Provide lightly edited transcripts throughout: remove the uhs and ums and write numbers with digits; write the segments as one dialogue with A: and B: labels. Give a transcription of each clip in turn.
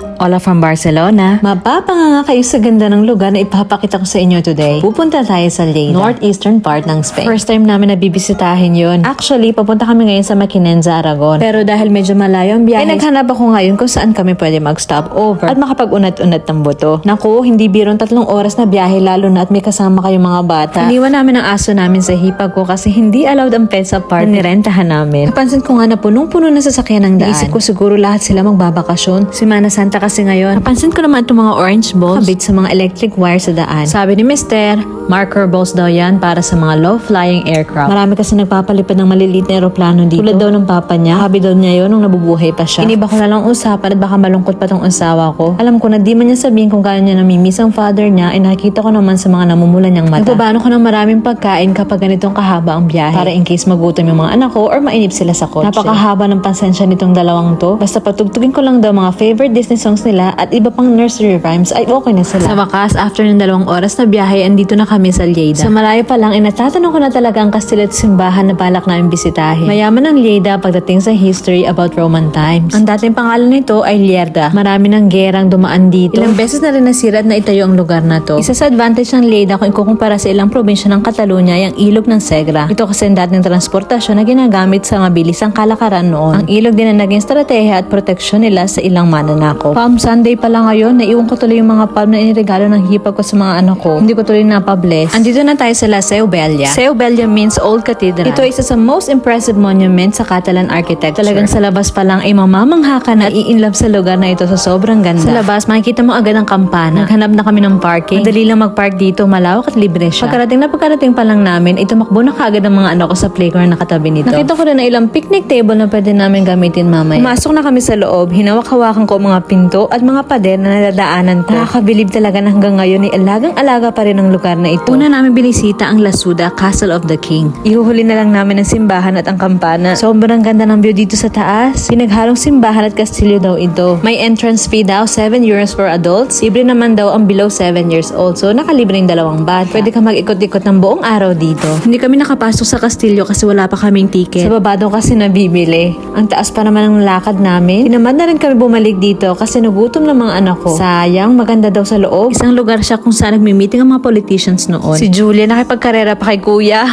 A: Hola from Barcelona. Mapapanganga kayo sa ganda ng lugar na ipapakita ko sa inyo today. Pupunta tayo sa Lleida, northeastern part ng Spain. First time namin na bibisitahin yun. Actually, papunta kami ngayon sa Mequinenza, Aragon. Pero dahil medyo malayo ang biyahe, naghanap ako ngayon kung saan kami pwede mag-stop over at makapag-unat-unat ng buto. Naku, hindi birong 3 oras na biyahe lalo na at may kasama kayong mga bata. Iniwan namin ang aso namin sa hipag ko kasi hindi allowed ang pet sa park na nirentahan namin. Napansin ko nga na punong-puno na sasakyan ng daan. Naisip ko siguro lahat sila magbabakasyon. Semana Santa kasi ngayon. Napansin ko naman itong mga orange balls kabit sa mga electric wire sa daan. Sabi ni Mr. Marker balls daw yan para sa mga low-flying aircraft. Marami kasi nagpapalipad ng maliliit na aeroplano dito. Tulad daw ng papa niya. Habi daw niya yun nung nabubuhay pa siya. Iniba ko na lang usapan at baka malungkot pa tong asawa ko. Alam ko na di man niya sabihin kung gaano niya namimiss ang father niya ay nakikita ko naman sa mga namumula niyang mata. Nagbabano ko ng maraming pagkain kapag ganitong kahaba ang biyahe para in case magutom yung mga anak ko or mainip sila sa kotse. Napakahaba ng pasensya nitong dalawang to. Basta patugtugin ko lang daw mga favorite Disney songs nila at iba pang nursery rhymes ay okay na sila. Sa wakas, after ng 2 oras na biyahe, andito na kami sa Lleida. Sa malayo pa lang, natatanong ko na talaga ang kastil at simbahan na balak namin bisitahin. Mayaman ang Lleida pagdating sa history about Roman times. Ang dating pangalan nito ay Lierda. Marami ng gerang dumaan dito. Ilang beses na rin nasira at naitayo ang lugar na to. Isa sa advantage ng Lleida kung ikukumpara sa ilang probinsya ng Catalunya ay ang ilog ng Segre. Ito kasi ang dating transportasyon na ginagamit sa mabilisang kalakaran noon. Ang ilog din ang naging strategiya at proteksyon nila sa ilang mananako. Palm Sunday pa lang ngayon, naiwan ko tuloy yung mga palm na iniregalo ng hipag ko sa mga anak ko. Hindi ko tuloy napabless. Andito na tayo sa La Seu Vella. Seu Vella means Old Cathedral. Ito ay isa sa most impressive monument sa Catalan architecture. Talagang sa labas pa lang ay mamamangha ka na i-inlove sa lugar na ito sa sobrang ganda. Sa labas, makikita mo agad ang kampana. Naghanap na kami ng parking. Madali lang mag-park dito, malawak at libre siya. Pagkarating pa lang namin, ay tumakbo na kaagad ang mga anak ko sa playground na katabi nito. Nakita ko rin na ilang picnic table na pwede namin gamitin mamaya. Pumasok na kami sa loob, hinawak-hawakan ko mga pinto at mga pader na nadadaanan ko. Nakakabilib talaga na hanggang ngayon ay alagang-alaga pa rin ang lugar na ito. Una namin binisita ang La Suda, Castle of the King. Ihuhuli na lang namin ang simbahan at ang kampana. Sobrang ganda ng view dito sa taas. Pinaghalong simbahan at kastilyo daw ito. May entrance fee daw, 7 euros for adults. Libre naman daw ang below 7 years old. So nakalibre yung 2 bata. Pwede ka mag-ikot-ikot ng buong araw dito. Hindi kami nakapasok sa kastilyo kasi wala pa kaming ticket. Sa baba daw kasi nabibili. Ang taas pa naman ng lakad namin. Tinamad na rin kami bumalik dito kasi nagutom ng mga anak ko. Sayang, maganda daw sa loob. Isang lugar siya kung saan nagmi-meeting ang mga politicians noon. Si Julia nakipagkarera pa kay kuya.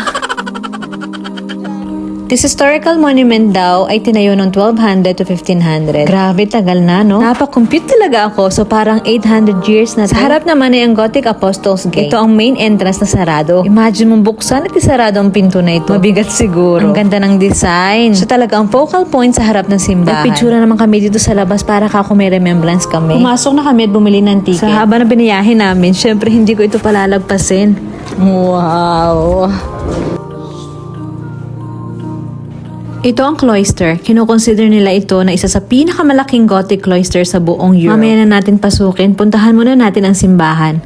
A: This historical monument daw ay tinayo noong 1200 to 1500. Grabe, tagal na, no? Napakompute talaga ako, so parang 800 years na. Sa harap naman ay ang Gothic Apostles Gate. Ito ang main entrance na sarado. Imagine mong buksan at isarado ang pinto na ito. Mabigat siguro. Ang ganda ng design. So talaga ang focal point sa harap ng simbahan. Nagpitsura naman kami dito sa labas para kako may remembrance kami. Pumasok na kami at bumili ng ticket. Sa haba na biniyahe namin, syempre hindi ko ito palalagpasin. Wow! Ito ang cloister. Kino-consider nila ito na isa sa pinakamalaking Gothic cloister sa buong Europe. Mamaya na natin pasukin. Puntahan muna natin ang simbahan.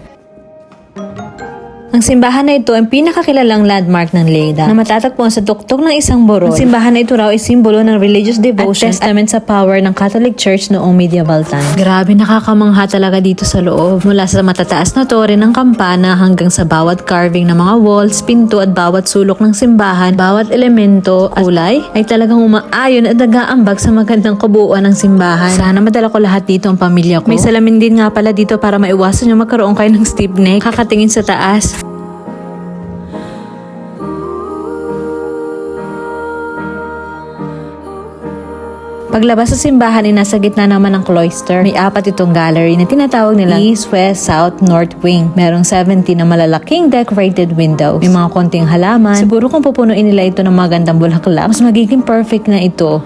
A: Ang simbahan na ito ang pinakakilalang landmark ng Lleida na matatagpuan sa tuktok ng isang burol. Ang simbahan na ito raw ay simbolo ng religious devotion at testament sa power ng Catholic Church noong medieval times. Grabe, nakakamangha talaga dito sa loob. Mula sa matataas na tore ng kampana hanggang sa bawat carving ng mga walls, pinto at bawat sulok ng simbahan, bawat elemento at kulay ay talagang umaayon at nag-aambag sa magandang kabuuan ng simbahan. Sana madala ko lahat dito ang pamilya ko. May salamin din nga pala dito para maiwasan yung magkaroon kayo ng stiff neck. Kakatingin sa taas. Paglabas sa simbahan ay nasa gitna naman ng cloister. May 4 itong gallery na tinatawag nilang East, West, South, North Wing. Merong 17 na malalaking decorated windows. May mga konting halaman. Siguro kung pupunuin nila ito ng magandang bulaklak, mas magiging perfect na ito.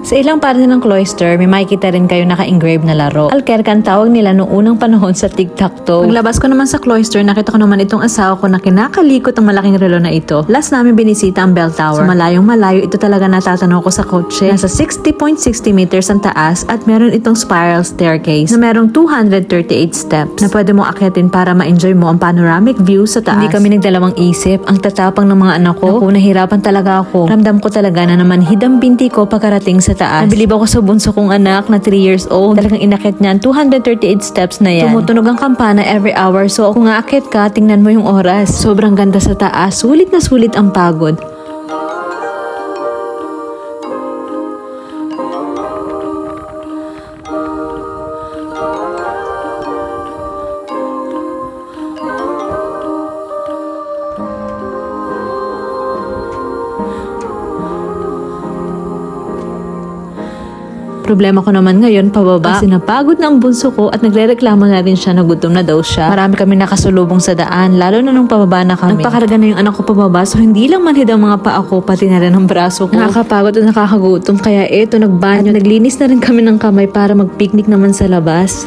A: Sa ilang parte ng cloister, may makikita rin kayo naka-engrave na laro. Alquerque ang tawag nila noong unang panahon sa tic-tac-toe. Paglabas ko naman sa cloister, nakita ko naman itong asawa ko na kinakalikot ang malaking relo na ito. Last namin binisita ang bell tower. So malayong malayo, ito talaga natatanaw ko sa kotse. Nasa 60.60 meters ang taas at meron itong spiral staircase na merong 238 steps na pwede mong akyatin para ma-enjoy mo ang panoramic view sa taas. Hindi kami nagdalawang isip. Ang tatapang ng mga anak ko. Naku, nahirapan talaga ako. Ramdam ko talaga na naman hidang binti ko pagkarating sa taas. Nabilib ako sa bunso kong anak na 3 years old. Talagang inakyat niyan 238 steps na yan. Tumutunog ang kampana every hour. So kung aakyat ka, tingnan mo yung oras. Sobrang ganda sa taas. Sulit na sulit ang pagod. Problema ko naman ngayon, pababa. Kasi napagod na ang bunso ko at nagrereklamo na rin siya na gutom na daw siya. Marami kami nakasulubong sa daan, lalo na nung pababa na kami. Nagpakarga na yung anak ko pababa, so hindi lang manhid ang mga paa ko, pati na rin ang braso ko. Nakakapagod at nakakagutom, kaya eto, nagbanyo. Naglinis na rin kami ng kamay para mag-picnic naman sa labas.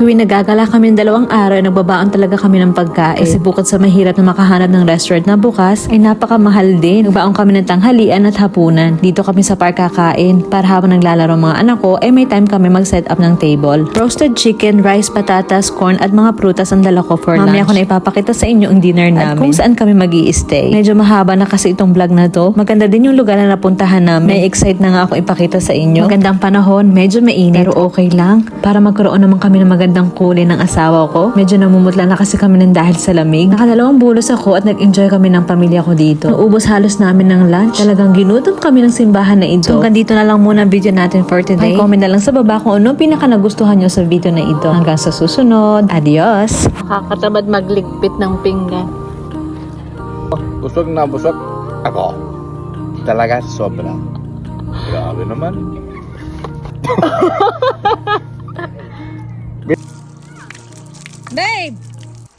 A: Tuwing nagagala kami ng 2 araw, nagbabaon talaga kami ng pagkain. Kasi bukod sa mahirap na makahanap ng restaurant na bukas, ay napakamahal din. Nagbaon kami ng tanghalian at hapunan. Dito kami sa park kakain. Para habang naglalaro ang mga anak ko, ay may time kami mag-set up ng table. Roasted chicken, rice, patatas, corn, at mga prutas ang dala ko for lunch. Mamaya ko na ipapakita sa inyo ang dinner namin. At kung saan kami mag-i-stay. Medyo mahaba na kasi itong vlog na to. Maganda din yung lugar na napuntahan namin. May excite na nga ako ipakita sa inyo. Magandang panahon, medyo mainit, pero okay lang. Para magkaroon naman kami ng magandang kulay ng asawa ko. Medyo namumutla na kasi kami ng dahil sa lamig. Nakadalawang bulos ako at nag-enjoy kami ng pamilya ko dito. Naubos halos namin ng lunch. Talagang ginutom kami ng simbahan na ito. So hanggang dito na lang muna ang video natin for today. Comment na lang sa baba kung ano pinaka nagustuhan nyo sa video na ito. Hanggang sa susunod. Adios! Nakakatamad magligpit ng pinggan.
B: Busog na busog ako. Talaga sobra. Grabe naman.
A: Babe!